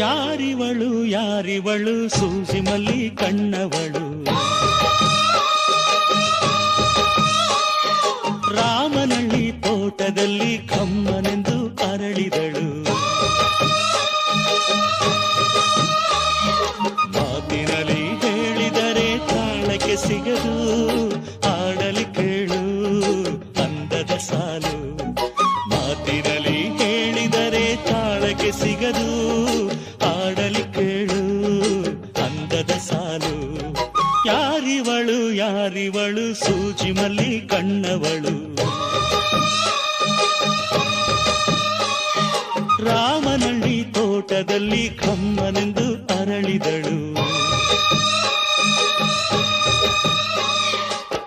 ಯಾರಿವಳು ಯಾರಿವಳು ಸೂಜಿ ಮಲ್ಲಿ ಕಣ್ಣವಳು, ರಾಮನಳ್ಳಿ ತೋಟದಲ್ಲಿ ಕಮ್ಮನೆಂದು ಅರಳಿದಳು. ಮಾತಿನಲ್ಲಿ ಹೇಳಿದರೆ ತಾಳಕ್ಕೆ ಸಿಗದು, ಆಡಲಿ ಕೇಳು ಅಂದದ ಸಾಲು. ಮಾತಿನಲ್ಲಿ ಹೇಳಿದರೆ ತಾಳಕ್ಕೆ ಸಿಗದು, ಆಡಲಿ ಕೇಳು ಅಂದದ ಸಾಲು. ಯಾರಿವಳು ಯಾರಿವಳು ಸೂಜಿ ಮಲ್ಲಿ ಕಣ್ಣವಳು, ರಾಮನಳ್ಳಿ ತೋಟದಲ್ಲಿ ಕಮ್ಮನೆಂದು ಅರಳಿದಳು.